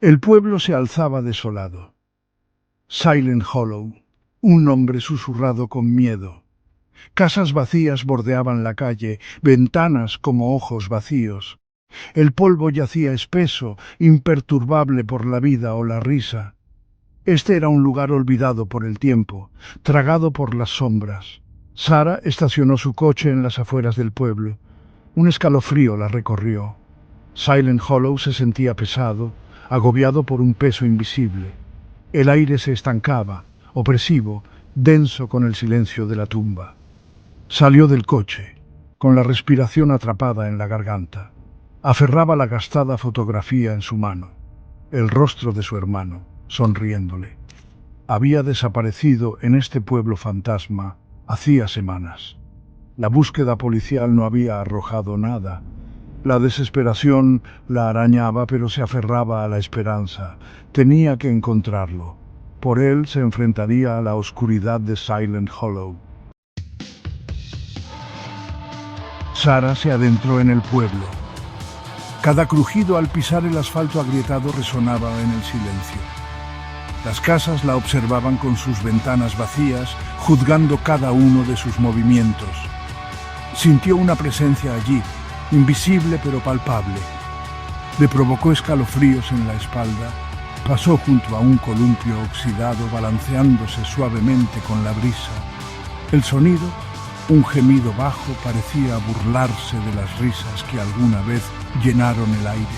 El pueblo se alzaba desolado. Silent Hollow, un nombre susurrado con miedo. Casas vacías bordeaban la calle, ventanas como ojos vacíos. El polvo yacía espeso, imperturbable por la vida o la risa. Este era un lugar olvidado por el tiempo, tragado por las sombras. Sara estacionó su coche en las afueras del pueblo. Un escalofrío la recorrió. Silent Hollow se sentía pesado, agobiado por un peso invisible. El aire se estancaba, opresivo, denso con el silencio de la tumba. Salió del coche, con la respiración atrapada en la garganta. Aferraba la gastada fotografía en su mano, el rostro de su hermano, sonriéndole. Había desaparecido en este pueblo fantasma hacía semanas. La búsqueda policial no había arrojado nada. La desesperación la arañaba, pero se aferraba a la esperanza. Tenía que encontrarlo. Por él se enfrentaría a la oscuridad de Silent Hollow. Sara se adentró en el pueblo. Cada crujido al pisar el asfalto agrietado resonaba en el silencio. Las casas la observaban con sus ventanas vacías, juzgando cada uno de sus movimientos. Sintió una presencia allí, invisible pero palpable. Le provocó escalofríos en la espalda. Pasó junto a un columpio oxidado, balanceándose suavemente con la brisa. El sonido, un gemido bajo, parecía burlarse de las risas que alguna vez llenaron el aire.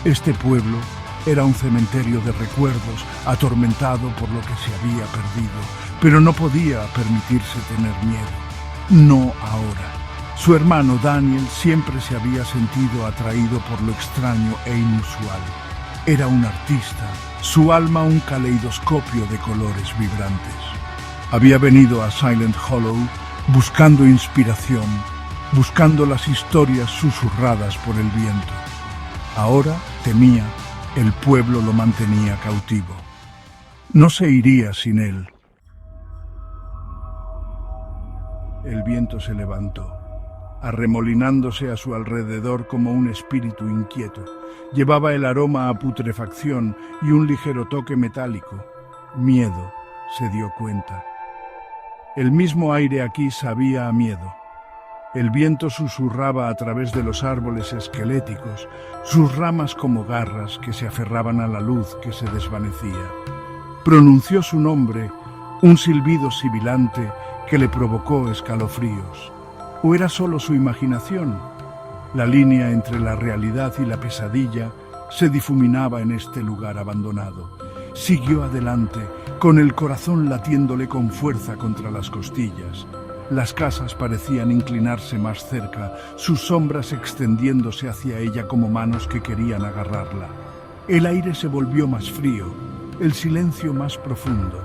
Este pueblo era un cementerio de recuerdos, atormentado por lo que se había perdido, pero no podía permitirse tener miedo. No ahora. Su hermano Daniel siempre se había sentido atraído por lo extraño e inusual. Era un artista, su alma un caleidoscopio de colores vibrantes. Había venido a Silent Hollow buscando inspiración, buscando las historias susurradas por el viento. Ahora temía, el pueblo lo mantenía cautivo. No se iría sin él. El viento se levantó, arremolinándose a su alrededor como un espíritu inquieto. Llevaba el aroma a putrefacción y un ligero toque metálico. Miedo, se dio cuenta. El mismo aire aquí sabía a miedo. El viento susurraba a través de los árboles esqueléticos, sus ramas como garras que se aferraban a la luz que se desvanecía. Pronunció su nombre, un silbido sibilante que le provocó escalofríos. ¿O era solo su imaginación? La línea entre la realidad y la pesadilla se difuminaba en este lugar abandonado. Siguió adelante, con el corazón latiéndole con fuerza contra las costillas. Las casas parecían inclinarse más cerca, sus sombras extendiéndose hacia ella como manos que querían agarrarla. El aire se volvió más frío, el silencio más profundo.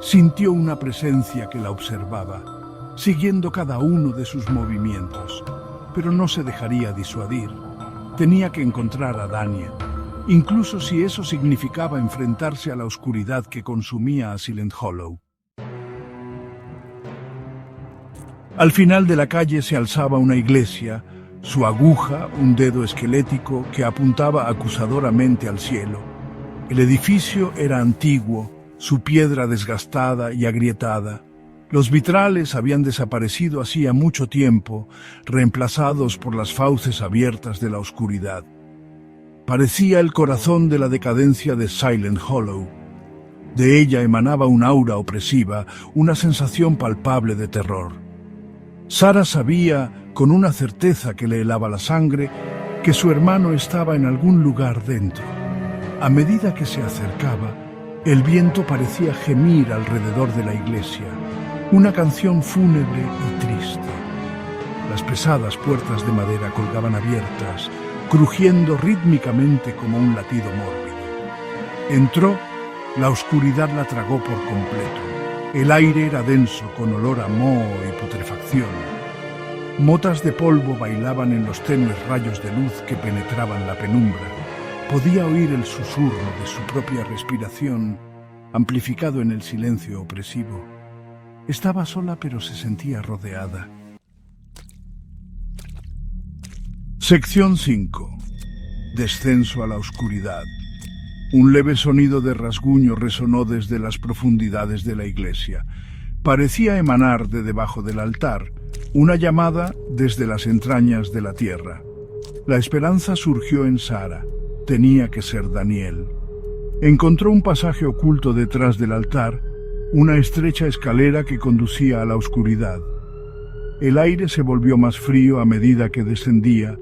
Sintió una presencia que la observaba, siguiendo cada uno de sus movimientos, pero no se dejaría disuadir. Tenía que encontrar a Daniel, incluso si eso significaba enfrentarse a la oscuridad que consumía a Silent Hollow. Al final de la calle se alzaba una iglesia, su aguja, un dedo esquelético que apuntaba acusadoramente al cielo. El edificio era antiguo, su piedra desgastada y agrietada. Los vitrales habían desaparecido hacía mucho tiempo, reemplazados por las fauces abiertas de la oscuridad. Parecía el corazón de la decadencia de Silent Hollow. De ella emanaba un aura opresiva, una sensación palpable de terror. Sara sabía, con una certeza que le helaba la sangre, que su hermano estaba en algún lugar dentro. A medida que se acercaba, el viento parecía gemir alrededor de la iglesia, una canción fúnebre y triste. Las pesadas puertas de madera colgaban abiertas, crujiendo rítmicamente como un latido mórbido. Entró, la oscuridad la tragó por completo. El aire era denso, con olor a moho y putrefacción. Motas de polvo bailaban en los tenues rayos de luz que penetraban la penumbra. Podía oír el susurro de su propia respiración, amplificado en el silencio opresivo. Estaba sola, pero se sentía rodeada. Sección 5. Descenso a la oscuridad. Un leve sonido de rasguño resonó desde las profundidades de la iglesia. Parecía emanar de debajo del altar, una llamada desde las entrañas de la tierra. La esperanza surgió en Sara. Tenía que ser Daniel. Encontró un pasaje oculto detrás del altar, una estrecha escalera que conducía a la oscuridad. El aire se volvió más frío a medida que descendía.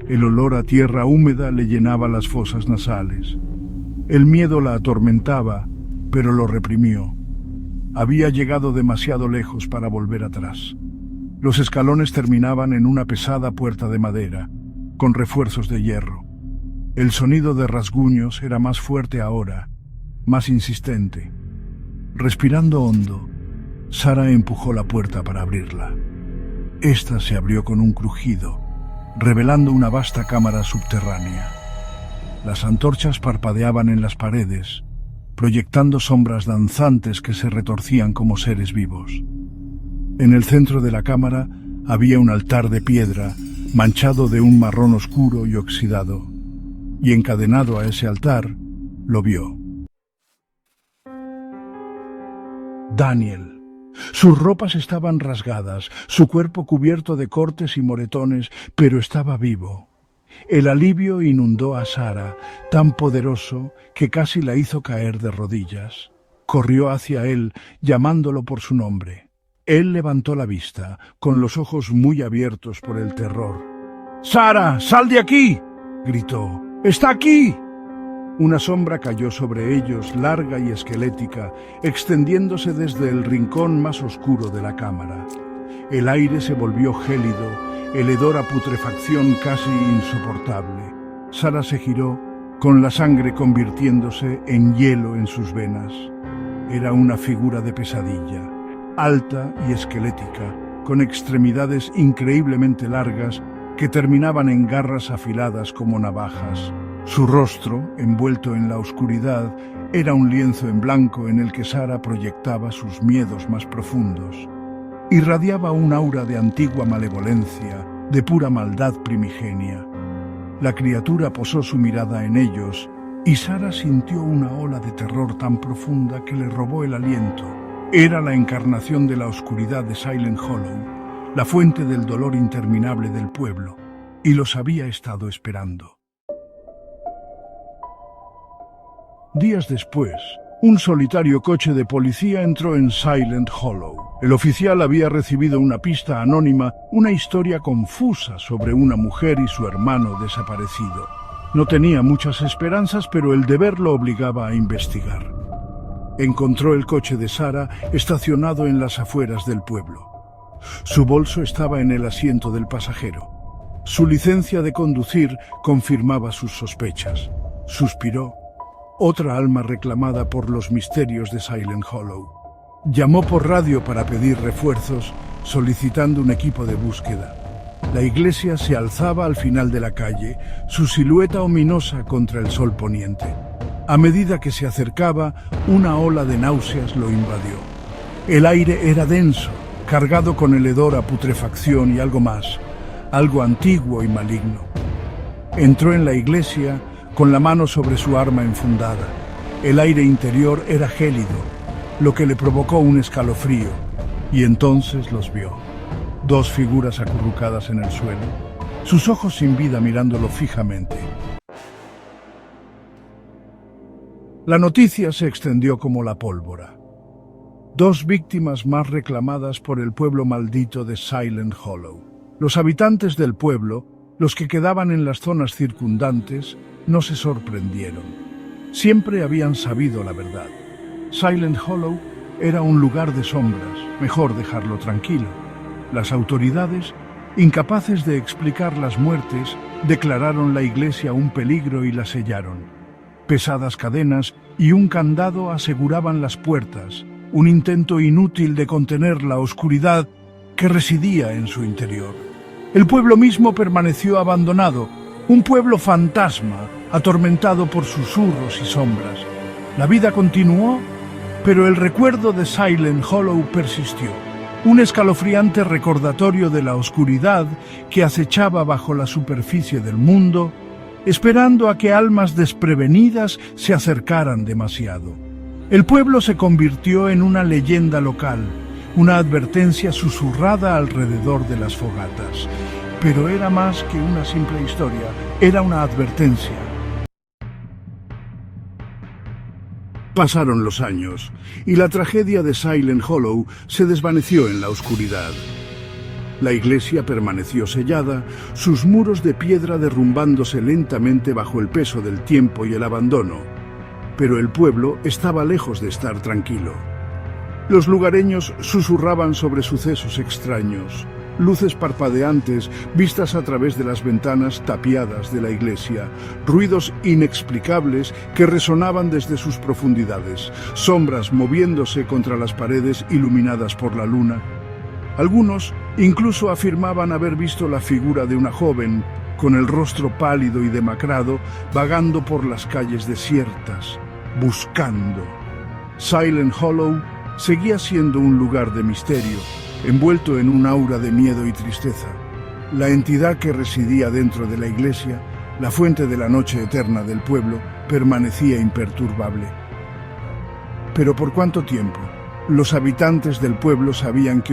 El olor a tierra húmeda le llenaba las fosas nasales. El miedo la atormentaba, pero lo reprimió. Había llegado demasiado lejos para volver atrás. Los escalones terminaban en una pesada puerta de madera, con refuerzos de hierro. El sonido de rasguños era más fuerte ahora, más insistente. Respirando hondo, Sara empujó la puerta para abrirla. Esta se abrió con un crujido, revelando una vasta cámara subterránea. Las antorchas parpadeaban en las paredes, proyectando sombras danzantes que se retorcían como seres vivos. En el centro de la cámara había un altar de piedra, manchado de un marrón oscuro y oxidado, y encadenado a ese altar, lo vio. Daniel. Sus ropas estaban rasgadas, su cuerpo cubierto de cortes y moretones, pero estaba vivo. El alivio inundó a Sara, tan poderoso que casi la hizo caer de rodillas. Corrió hacia él, llamándolo por su nombre. Él levantó la vista, con los ojos muy abiertos por el terror. «¡Sara, sal de aquí!», gritó. «¡Está aquí!». Una sombra cayó sobre ellos, larga y esquelética, extendiéndose desde el rincón más oscuro de la cámara. El aire se volvió gélido, el hedor a putrefacción casi insoportable. Sara se giró, con la sangre convirtiéndose en hielo en sus venas. Era una figura de pesadilla, alta y esquelética, con extremidades increíblemente largas que terminaban en garras afiladas como navajas. Su rostro, envuelto en la oscuridad, era un lienzo en blanco en el que Sara proyectaba sus miedos más profundos. Irradiaba un aura de antigua malevolencia, de pura maldad primigenia. La criatura posó su mirada en ellos, y Sara sintió una ola de terror tan profunda que le robó el aliento. Era la encarnación de la oscuridad de Silent Hollow, la fuente del dolor interminable del pueblo, y los había estado esperando. Días después, un solitario coche de policía entró en Silent Hollow. El oficial había recibido una pista anónima, una historia confusa sobre una mujer y su hermano desaparecido. No tenía muchas esperanzas, pero el deber lo obligaba a investigar. Encontró el coche de Sara estacionado en las afueras del pueblo. Su bolso estaba en el asiento del pasajero. Su licencia de conducir confirmaba sus sospechas. Suspiró. Otra alma reclamada por los misterios de Silent Hollow. Llamó por radio para pedir refuerzos, solicitando un equipo de búsqueda. La iglesia se alzaba al final de la calle, su silueta ominosa contra el sol poniente. A medida que se acercaba, una ola de náuseas lo invadió. El aire era denso, cargado con el hedor a putrefacción y algo más, algo antiguo y maligno. Entró en la iglesia con la mano sobre su arma enfundada. El aire interior era gélido, lo que le provocó un escalofrío, y entonces los vio. Dos figuras acurrucadas en el suelo, sus ojos sin vida mirándolo fijamente. La noticia se extendió como la pólvora. Dos víctimas más reclamadas por el pueblo maldito de Silent Hollow. Los habitantes del pueblo, los que quedaban en las zonas circundantes, no se sorprendieron. Siempre habían sabido la verdad. Silent Hollow era un lugar de sombras, mejor dejarlo tranquilo. Las autoridades, incapaces de explicar las muertes, declararon la iglesia un peligro y la sellaron. Pesadas cadenas y un candado aseguraban las puertas, un intento inútil de contener la oscuridad que residía en su interior. El pueblo mismo permaneció abandonado, un pueblo fantasma, atormentado por susurros y sombras. La vida continuó, pero el recuerdo de Silent Hollow persistió. Un escalofriante recordatorio de la oscuridad que acechaba bajo la superficie del mundo esperando a que almas desprevenidas se acercaran demasiado. El pueblo se convirtió en una leyenda local, una advertencia susurrada alrededor de las fogatas. Pero era más que una simple historia, era una advertencia. Pasaron los años, y la tragedia de Silent Hollow se desvaneció en la oscuridad. La iglesia permaneció sellada, sus muros de piedra derrumbándose lentamente bajo el peso del tiempo y el abandono. Pero el pueblo estaba lejos de estar tranquilo. Los lugareños susurraban sobre sucesos extraños, luces parpadeantes vistas a través de las ventanas tapiadas de la iglesia, ruidos inexplicables que resonaban desde sus profundidades, sombras moviéndose contra las paredes iluminadas por la luna. Algunos incluso afirmaban haber visto la figura de una joven, con el rostro pálido y demacrado, vagando por las calles desiertas, buscando. Silent Hollow seguía siendo un lugar de misterio, envuelto en un aura de miedo y tristeza. La entidad que residía dentro de la iglesia, la fuente de la noche eterna del pueblo, permanecía imperturbable. ¿Pero por cuánto tiempo? Los habitantes del pueblo sabían que